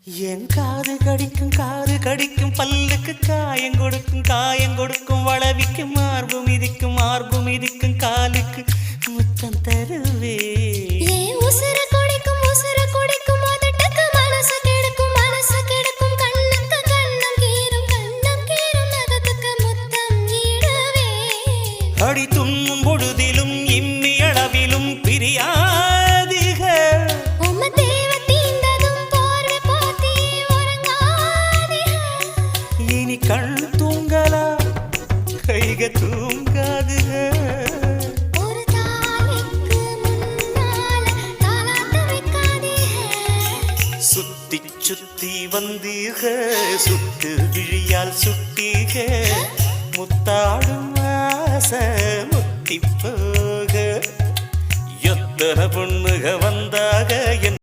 என் காது கடிக்கும் பல்லுக்கு காயம் கொடுக்கும் வளவிக்கும் மார்பு மிதிக்கும் காலுக்கு முத்தம் தருவே உசுர குடிக்கும் அதட்டுக்கு மனசு கெடுக்கும் கண்ணுக்கு கண்ணம் கீரும் நகத்துக்கு முத்தம் ஈடுவே அடி துண்ணும் பொழுதிலும் இம்மி அளவிலும் பிரியா கண் தூங்கலா கைக தூங்காது ஒரு தாளைக்கு முன்னால தாளாட்ட வைக்காதே சுத்தி வந்தீக சுட்டு விழியால் சுட்டீக முத்தாடும் ஆசை முத்தி போக எத்தனை பொண்ணுக வந்தாக